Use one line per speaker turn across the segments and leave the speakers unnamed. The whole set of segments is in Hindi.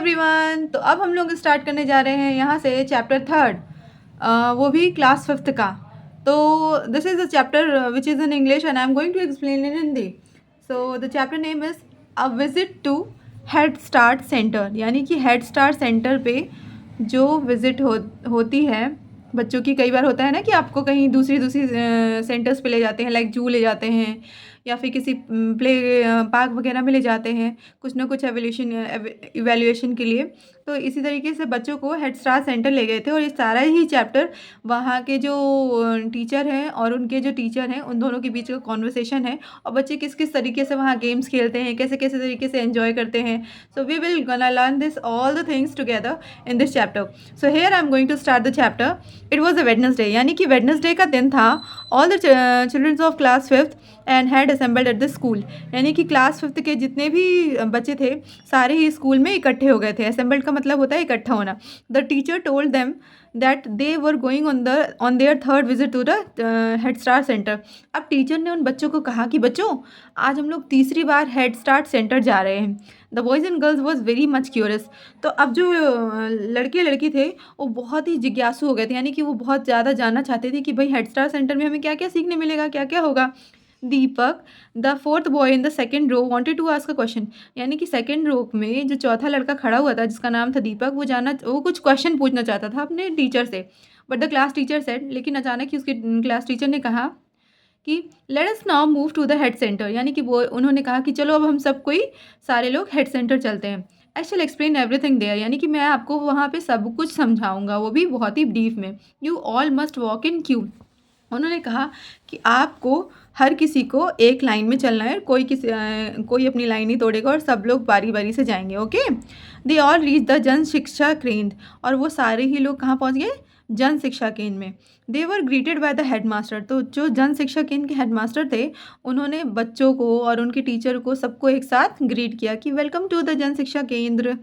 एवरीवन। तो अब हम लोग स्टार्ट करने जा रहे हैं यहाँ से चैप्टर थर्ड, वो भी क्लास फिफ्थ का। तो this is the chapter which is in English and I am going to explain in Hindi. So the chapter name is a visit to head start centre, यानी कि हेड स्टार्ट सेंटर पे जो विज़िट होती है बच्चों की। कई बार होता है ना कि आपको कहीं दूसरी दूसरी सेंटर्स पे ले जाते हैं, लाइक जू ले जाते हैं या फिर किसी प्ले पार्क वगैरह में ले जाते हैं कुछ ना कुछ इवैल्यूएशन के लिए। तो इसी तरीके से बच्चों को हेड स्टार्ट सेंटर ले गए थे और ये सारा ही चैप्टर वहाँ के जो टीचर हैं और उनके जो टीचर हैं उन दोनों के बीच का कॉन्वर्सेशन है, और बच्चे किस किस तरीके से वहाँ गेम्स खेलते हैं, कैसे कैसे तरीके से एंजॉय करते हैं। So we will gonna learn this all the things together in this chapter. So here I am going to start the chapter. It was a Wednesday, यानी कि वेडनेसडे का दिन था। All the childrens of class fifth and had assembled at the school, यानी कि क्लास फिफ्थ के जितने भी बच्चे थे सारे ही स्कूल में इकट्ठे हो गए थे। असेंबल्ड का मतलब होता है इकट्ठा होना। The teacher told them that they were going on their third visit to the head start centre. अब टीचर ने उन बच्चों को कहा कि बच्चों, आज हम लोग तीसरी बार हेड स्टार्ट सेंटर जा रहे हैं। The boys and girls was very much curious. तो अब जो लड़के लड़की थे वो बहुत ही जिज्ञासु हो गए थे, यानी कि वो बहुत ज़्यादा जानना चाहते थे कि भाई हेड स्टार्ट सेंटर में हमें क्या क्या सीखने मिलेगा, क्या क्या होगा। Deepak, the fourth boy in the second row, wanted to ask a question, यानी कि सेकेंड रो में जो चौथा लड़का खड़ा हुआ था जिसका नाम था दीपक, वो कुछ क्वेश्चन पूछना चाहता था अपने टीचर से। But the class teacher said, लेकिन अचानक ही उसके क्लास टीचर ने कहा कि let us now move to the head centre, यानी कि वो उन्होंने कहा कि चलो अब हम सब कोई सारे लोग हेड सेंटर चलते हैं। आई शैल एक्सप्लेन एवरीथिंग देयर, यानी कि मैं आपको वहाँ पे सब कुछ समझाऊंगा, वो भी बहुत ही ब्रीफ में। You all must walk in Q, उन्होंने कहा कि आपको हर किसी को एक लाइन में चलना है, कोई अपनी लाइन नहीं तोड़ेगा और सब लोग बारी बारी से जाएंगे। Okay. They all reach the Jan Shiksha केंद्र, और वो सारे ही लोग कहाँ पहुँच गए? जन शिक्षा केंद्र में। They were greeted by the head master, तो जो जन शिक्षा केंद्र के हेड मास्टर थे उन्होंने बच्चों को और उनके टीचर को सबको एक साथ ग्रीट किया कि welcome to the Jan Shiksha Kendra.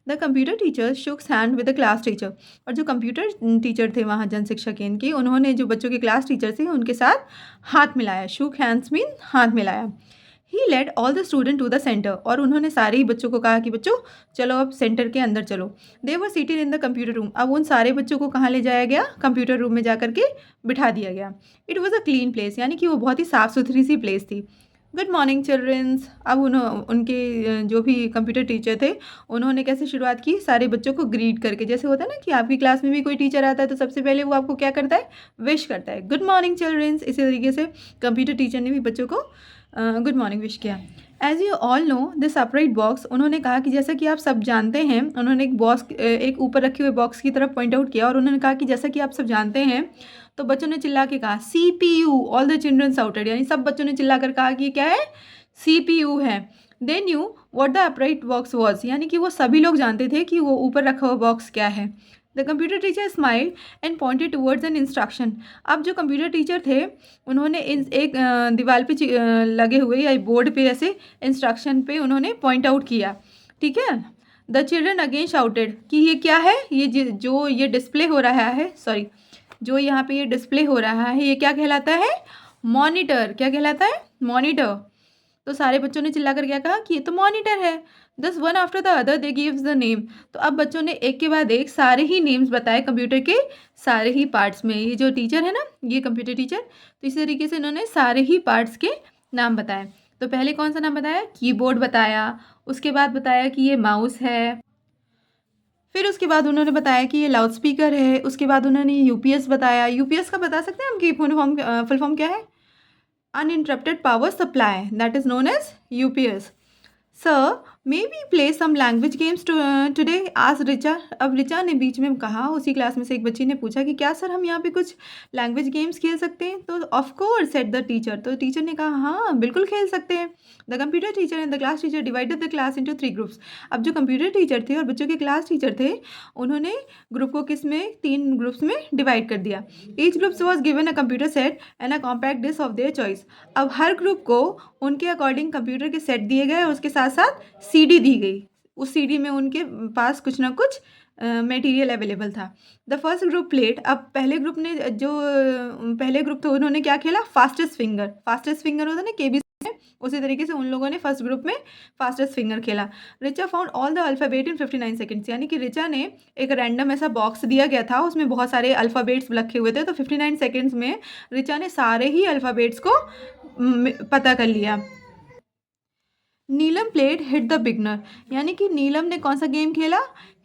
The computer teacher shook hand with the class teacher, और जो कंप्यूटर टीचर थे वहाँ जन शिक्षा केंद्र के, उन्होंने जो बच्चों के क्लास टीचर थे उनके साथ हाथ मिलाया। शुक हैंड्स मीन हाथ मिलाया। He led all the student to the centre, और उन्होंने सारे ही बच्चों को कहा कि बच्चों चलो अब सेंटर के अंदर चलो। They were seated in the computer room, अब उन सारे बच्चों को कहाँ ले जाया गया? कंप्यूटर रूम में जा करके बिठा दिया गया। It was a clean place, यानी कि वो बहुत ही साफ़ सुथरी सी प्लेस थी। गुड मॉर्निंग चिल्ड्रंस, अब उनके जो भी कंप्यूटर टीचर थे उन्होंने कैसे शुरुआत की? सारे बच्चों को ग्रीट करके। जैसे होता है ना कि आपकी क्लास में भी कोई टीचर आता है तो सबसे पहले वो आपको क्या करता है? विश करता है, गुड मॉर्निंग चिल्ड्रंस। इसी तरीके से कंप्यूटर टीचर ने भी बच्चों को गुड मॉर्निंग विश किया। As you all know the separate box, उन्होंने कहा कि जैसा कि आप सब जानते हैं, उन्होंने एक ऊपर रखे हुए बॉक्स की तरफ पॉइंट आउट किया और उन्होंने कहा कि जैसा कि आप सब जानते हैं, तो बच्चों ने चिल्ला के कहा CPU, all the children shouted, यानी सब बच्चों ने चिल्ला कर कहा कि ये क्या है? CPU है। They knew what the upright box was, यानी कि वो सभी लोग जानते थे कि वो ऊपर रखा हुआ बॉक्स क्या है। The computer teacher smile and pointed towards an instruction, अब जो कंप्यूटर टीचर थे उन्होंने एक दीवार पे लगे हुए या बोर्ड पे ऐसे इंस्ट्रक्शन पे उन्होंने पॉइंट आउट किया। ठीक है। द चिल्ड्रन अगेन शाउटेड कि ये क्या है? जो ये डिस्प्ले हो रहा है, सॉरी, जो यहाँ पे ये डिस्प्ले हो रहा है ये क्या कहलाता है? मॉनिटर। क्या कहलाता है? मॉनिटर। तो सारे बच्चों ने चिल्लाकर क्या कहा कि ये तो मॉनिटर है। दस one after the other they gives the name, तो अब बच्चों ने एक के बाद एक सारे ही नेम्स बताए कंप्यूटर के सारे ही पार्ट्स में। ये जो टीचर है ना, ये कंप्यूटर टीचर, तो इसी तरीके से इन्होंने सारे ही पार्ट्स के नाम बताए। तो पहले कौन सा नाम बताया? कीबोर्ड बताया। उसके बाद बताया कि ये माउस है। फिर उसके बाद उन्होंने बताया कि ये लाउड स्पीकर है। उसके बाद उन्होंने यूपीएस बताया। यूपीएस का बता सकते हैं हम कि फुल फॉर्म क्या है? Uninterrupted power supply, that is known as UPS. Sir may be play some language games today, आज रिचा। अब रिचा ने बीच में कहा, उसी क्लास में से एक बच्ची ने पूछा कि क्या सर हम यहाँ पे कुछ लैंग्वेज गेम्स खेल सकते हैं? तो of course said the teacher, तो टीचर ने कहा हाँ बिल्कुल खेल सकते हैं। The computer teacher and the class teacher divided the class into 3 groups, अब जो कंप्यूटर टीचर थे और बच्चों के क्लास टीचर थे उन्होंने ग्रुप को किस में? 3 ग्रुप्स में डिवाइड कर दिया। Each groups was given a computer set and a compact disc of their choice, अब हर ग्रुप को उनके अकॉर्डिंग कंप्यूटर के सेट दिए गए और उसके साथ साथ सीडी दी गई। उस सीडी में उनके पास कुछ ना कुछ मटेरियल अवेलेबल था। द फर्स्ट ग्रुप प्लेट, अब पहले ग्रुप ने जो पहले ग्रुप थे उन्होंने क्या खेला? Fastest finger. फास्टेस्ट फिंगर होता है ना केबीसी में, उसी तरीके से उन लोगों ने फर्स्ट ग्रुप में फास्टेस्ट फिंगर खेला। Richa found all the alphabet in 59 seconds, यानी कि रिचा ने एक रैंडम ऐसा बॉक्स दिया गया था, उसमें बहुत सारे अल्फ़ाबेट्स रखे हुए थे, तो 59 सेकंड्स में रिचा ने सारे ही अल्फ़ाबेट्स को पता कर लिया। Neelam played hit the beginner, यानी कि नीलम ने कौन सा गेम खेला?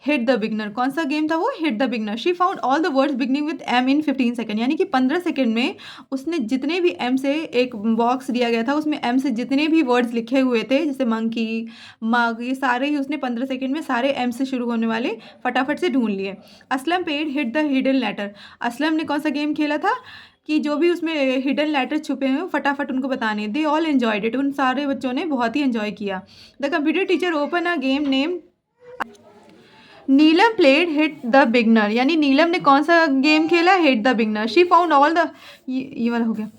Hit the beginner. कौन सा गेम था वो? Hit the beginner. She found all the words beginning with M in 15 second, यानी कि 15 सेकेंड में उसने जितने भी एम से, एक बॉक्स दिया गया था उसमें एम से जितने भी वर्ड्स लिखे हुए थे, जैसे मंकी, मग, ये सारे ही उसने 15 सेकेंड में सारे एम से शुरू होने वाले फटाफट से ढूंढ लिए। Aslam paid hit the hidden letter, Aslam ने कौन सा गेम खेला था कि जो भी उसमें हिडन लेटर छुपे हैं फटाफट उनको बताने। दे ऑल एन्जॉयड इट, उन सारे बच्चों ने बहुत ही एंजॉय किया। The computer teacher open a game name Neelam played hit the beginner, यानी नीलम ने कौन सा गेम खेला? Hit the beginner. She found all the, ये वाला हो गया।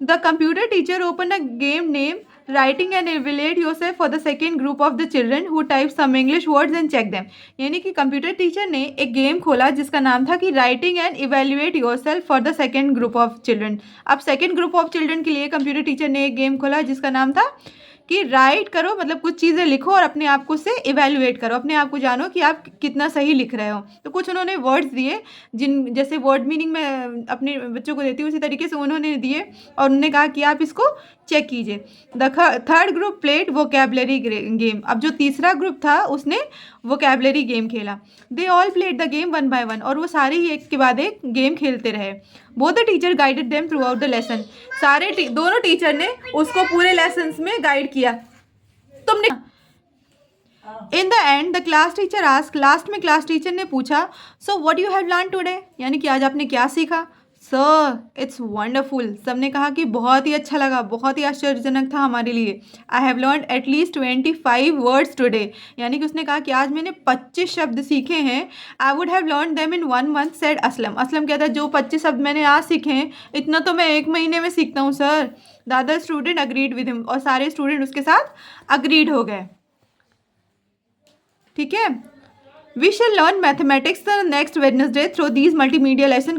The computer teacher open a game name writing and evaluate yourself for the second group of the children who type some English words and check them, यानी कि कंप्यूटर टीचर ने एक गेम खोला जिसका नाम था कि writing and evaluate yourself for the second group of children. अब सेकेंड ग्रुप ऑफ चिल्ड्रन के लिए कंप्यूटर टीचर ने एक गेम खोला जिसका नाम था कि राइट करो, मतलब कुछ चीज़ें लिखो और अपने आप को से इवेल्युएट करो, अपने आप को जानो कि आप कितना सही लिख रहे हो। तो कुछ उन्होंने वर्ड्स दिए, जिन जैसे वर्ड मीनिंग मैं अपने बच्चों को देती हूँ उसी तरीके से उन्होंने दिए और उन्होंने कहा कि आप इसको चेक कीजिए। The third group played vocabulary game, अब जो तीसरा ग्रुप था उसने वोकैबलरी गेम खेला। They all played the game one by one, और वो सारे ही एक के बाद एक गेम खेलते रहे। Both the teacher guided them through out the lesson, दोनों टीचर ने उसको पूरे लेसन में गाइड किया। तुमने in the end the class teacher ask, last में क्लास टीचर ने पूछा, so what you have learn today, यानी कि आज आपने क्या सीखा? सर इट्स वंडरफुल, सबने कहा कि बहुत ही अच्छा लगा, बहुत ही आश्चर्यजनक था हमारे लिए। I have learn at least 25 words today, यानी कि उसने कहा कि आज मैंने 25 शब्द सीखे हैं। I would have learn them in 1 month said Aslam, Aslam कहता है जो 25 शब्द मैंने आज सीखे हैं इतना तो मैं 1 महीने में सीखता हूँ sir. The other student agreed with him, और सारे स्टूडेंट उसके साथ अग्रीड हो गए। ठीक है, we shall learn mathematics the next Wednesday through these multimedia lesson,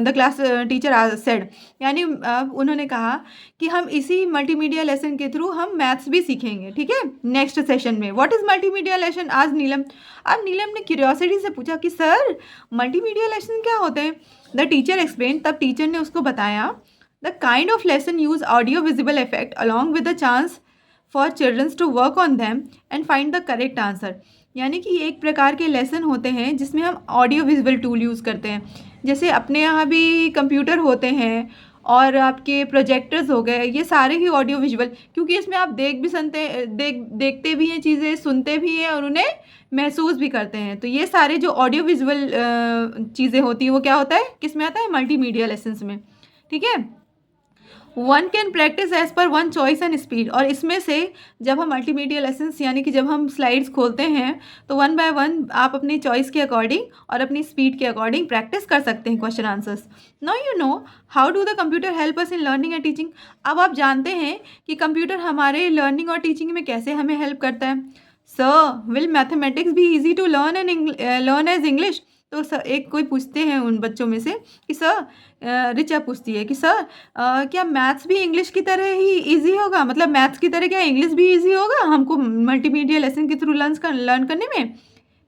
the class teacher said, यानी उन्होंने कहा कि हम इसी मल्टीमीडिया लेसन के थ्रू हम मैथ्स भी सीखेंगे, ठीक है, नेक्स्ट सेशन में। What is multimedia lesson? आज नीलम, अब नीलम ने क्यूरियोसिटी से पूछा कि सर मल्टीमीडिया लेसन क्या होते हैं? द टीचर एक्सप्लेन, तब टीचर ने उसको बताया, the kind of lesson use audio visible effect along with the chance for childrens to work on them and find the correct answer, यानी कि एक प्रकार के लेसन होते हैं जिसमें हम ऑडियो विजुअल टूल यूज़ करते हैं। जैसे अपने यहाँ भी कंप्यूटर होते हैं और आपके प्रोजेक्टर्स हो गए, ये सारे ही ऑडियो विजुअल, क्योंकि इसमें आप देखते भी हैं चीज़ें, सुनते भी हैं और उन्हें महसूस भी करते हैं। तो ये सारे जो ऑडियो विजुअल चीज़ें होती हैं वो क्या होता है, किस में आता है? मल्टीमीडिया लेसन्स में, ठीक है। One can practice as per one choice and speed, और इसमें से जब हम मल्टीमीडिया लेसन्स यानी कि जब हम स्लाइड्स खोलते हैं तो 1 बाय 1 आप अपनी चॉइस के अकॉर्डिंग और अपनी स्पीड के अकॉर्डिंग प्रैक्टिस कर सकते हैं question answers. Now you know how do the computer help us in learning and teaching, अब आप जानते हैं कि कंप्यूटर हमारे लर्निंग और टीचिंग में कैसे हमें हेल्प करता है। सर विल मैथमेटिक्स भी easy to learn as English, तो सर एक कोई पूछते हैं उन बच्चों में से कि सर, रिचा पूछती है कि सर क्या मैथ्स भी इंग्लिश की तरह ही इजी होगा, मतलब मैथ्स की तरह क्या इंग्लिश भी इजी होगा हमको मल्टीमीडिया लेसन के थ्रू लर्न करने में?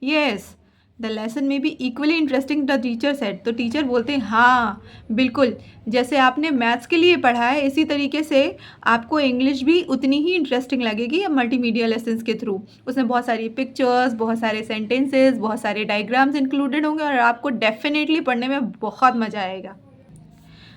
यस, द लेसन में be equally interesting, the teacher said, तो टीचर बोलते हैं हाँ बिल्कुल, जैसे आपने मैथ्स के लिए पढ़ा है इसी तरीके से आपको इंग्लिश भी उतनी ही इंटरेस्टिंग लगेगी मल्टीमीडिया लेसन्स के थ्रू। उसमें बहुत सारी पिक्चर्स, बहुत सारे सेंटेंसेस, बहुत सारे डायग्राम्स इंक्लूडेड होंगे और आपको डेफिनेटली पढ़ने में बहुत मज़ा आएगा।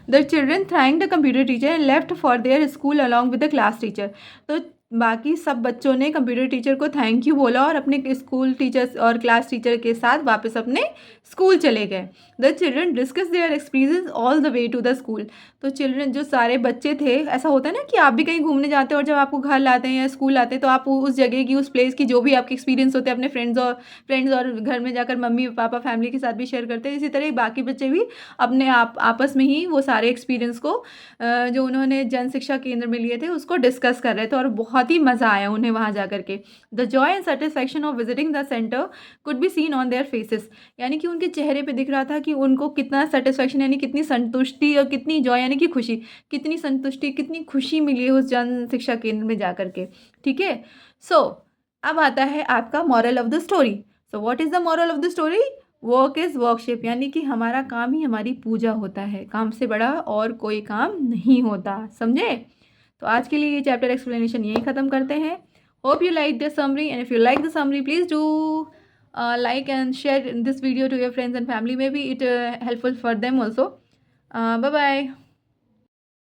The children thank the computer teacher and left for their school along with the class teacher, तो बाकी सब बच्चों ने कंप्यूटर टीचर को थैंक यू बोला और अपने स्कूल टीचर्स और क्लास टीचर के साथ वापस अपने स्कूल चले गए। The children discuss their experience all the way to the school, तो चिल्ड्रन जो सारे बच्चे थे, ऐसा होता है ना कि आप भी कहीं घूमने जाते हो और जब आपको घर लाते हैं या स्कूल आते हैं तो आप उस जगह की, उस प्लेस की जो भी आपके एक्सपीरियंस होते हैं अपने फ्रेंड्स और घर में जाकर मम्मी पापा फैमिली के साथ भी शेयर करते हैं। इसी तरह बाकी बच्चे भी अपने आपस में ही वो सारे एक्सपीरियंस को जो उन्होंने जन शिक्षा केंद्र में लिए थे उसको डिस्कस कर रहे थे और बहुत बहुत ही मज़ा आया उन्हें वहाँ जा कर के। The Joy and satisfaction of visiting the centre could be seen on their faces, यानी कि उनके चेहरे पे दिख रहा था कि उनको कितना सेटिस्फैक्शन यानी कितनी संतुष्टि और कितनी जॉय यानी कि खुशी, कितनी संतुष्टि कितनी खुशी मिली है उस जन शिक्षा केंद्र में जा कर के। ठीक है, सो अब आता है आपका moral of the story. So what is the moral of the story? Work is worship, यानी कि हमारा काम ही हमारी पूजा होता है, काम से बड़ा और कोई काम नहीं होता, समझे? तो आज के लिए ये चैप्टर एक्सप्लेनेशन यहीं ख़त्म करते हैं। Hope you like the summary, and if you like the summary please do like and share this video to your friends and family, maybe it helpful for them also. Bye bye.